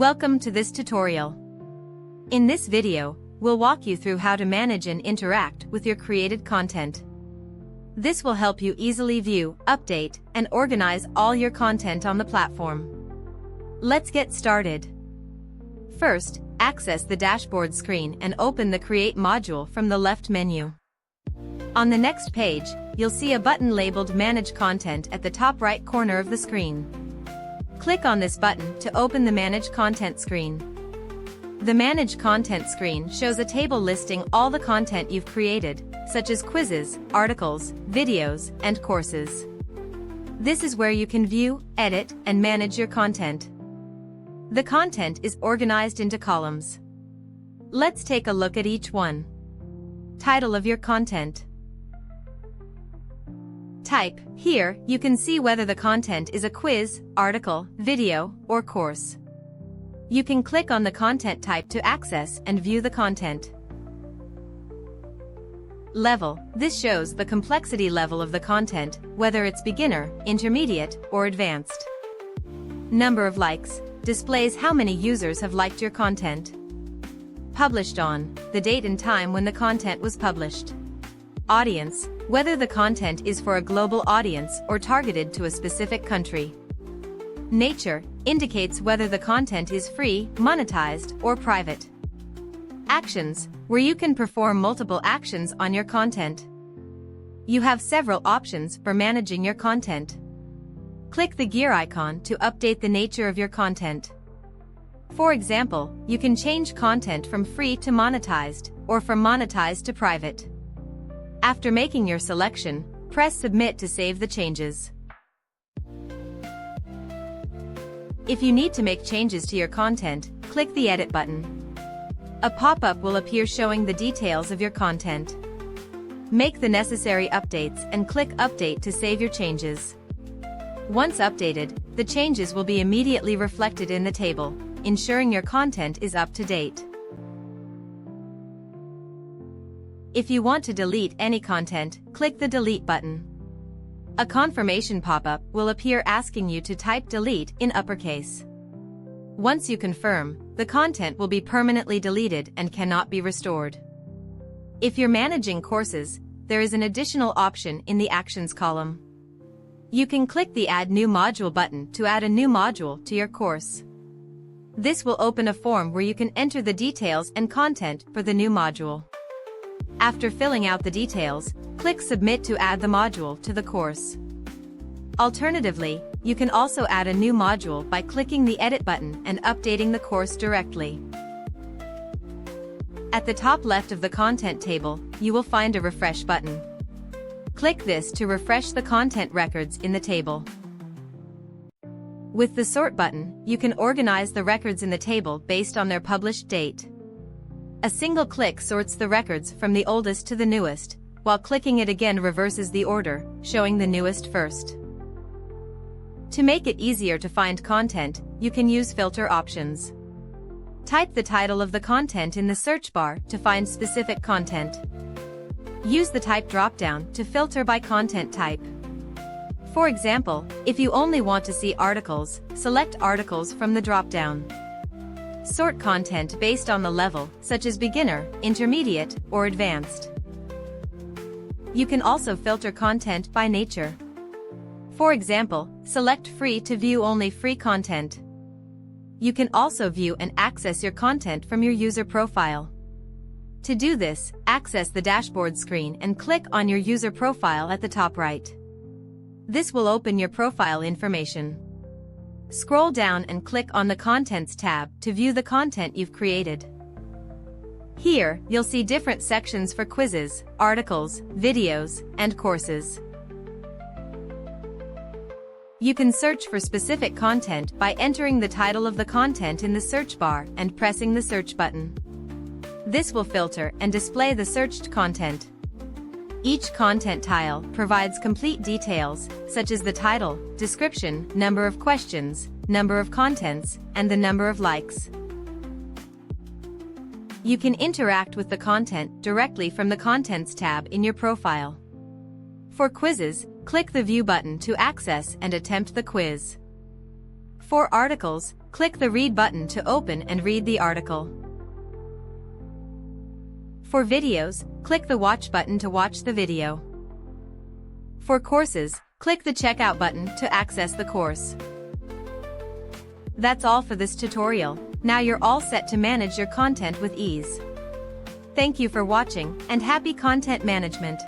Welcome to this tutorial. In this video, we'll walk you through how to manage and interact with your created content. This will help you easily view, update, and organize all your content on the platform. Let's get started. First, access the dashboard screen and open the Create module from the left menu. On the next page, you'll see a button labeled Manage Content at the top right corner of the screen. Click on this button to open the Manage Content screen. The Manage Content screen shows a table listing all the content you've created, such as quizzes, articles, videos, and courses. This is where you can view, edit, and manage your content. The content is organized into columns. Let's take a look at each one. Title of your content. Type. Here, you can see whether the content is a quiz, article, video, or course. You can click on the content type to access and view the content. Level. This shows the complexity level of the content, whether it's beginner, intermediate, or advanced. Number of likes. Displays how many users have liked your content. Published on. The date and time when the content was published. Audience. Whether the content is for a global audience or targeted to a specific country. Nature indicates whether the content is free, monetized, or private. Actions, where you can perform multiple actions on your content. You have several options for managing your content. Click the gear icon to update the nature of your content. For example, you can change content from free to monetized, or from monetized to private. After making your selection, press Submit to save the changes. If you need to make changes to your content, click the Edit button. A pop-up will appear showing the details of your content. Make the necessary updates and click Update to save your changes. Once updated, the changes will be immediately reflected in the table, ensuring your content is up to date. If you want to delete any content, click the Delete button. A confirmation pop-up will appear asking you to type Delete in uppercase. Once you confirm, the content will be permanently deleted and cannot be restored. If you're managing courses, there is an additional option in the Actions column. You can click the Add New Module button to add a new module to your course. This will open a form where you can enter the details and content for the new module. After filling out the details, click Submit to add the module to the course. Alternatively, you can also add a new module by clicking the Edit button and updating the course directly. At the top left of the content table, you will find a Refresh button. Click this to refresh the content records in the table. With the Sort button, you can organize the records in the table based on their published date. A single click sorts the records from the oldest to the newest, while clicking it again reverses the order, showing the newest first. To make it easier to find content, you can use filter options. Type the title of the content in the search bar to find specific content. Use the Type drop-down to filter by content type. For example, if you only want to see articles, select Articles from the drop-down. Sort content based on the level, such as beginner, intermediate, or advanced. You can also filter content by nature. For example, select Free to view only free content. You can also view and access your content from your user profile. To do this, access the dashboard screen and click on your user profile at the top right. This will open your profile information. Scroll down and click on the Contents tab to view the content you've created. Here, you'll see different sections for quizzes, articles, videos, and courses. You can search for specific content by entering the title of the content in the search bar and pressing the Search button. This will filter and display the searched content. Each content tile provides complete details, such as the title, description, number of questions, number of contents, and the number of likes. You can interact with the content directly from the Contents tab in your profile. For quizzes, click the View button to access and attempt the quiz. For articles, click the Read button to open and read the article. For videos, click the Watch button to watch the video. For courses, click the Checkout button to access the course. That's all for this tutorial. Now you're all set to manage your content with ease. Thank you for watching, and happy content management!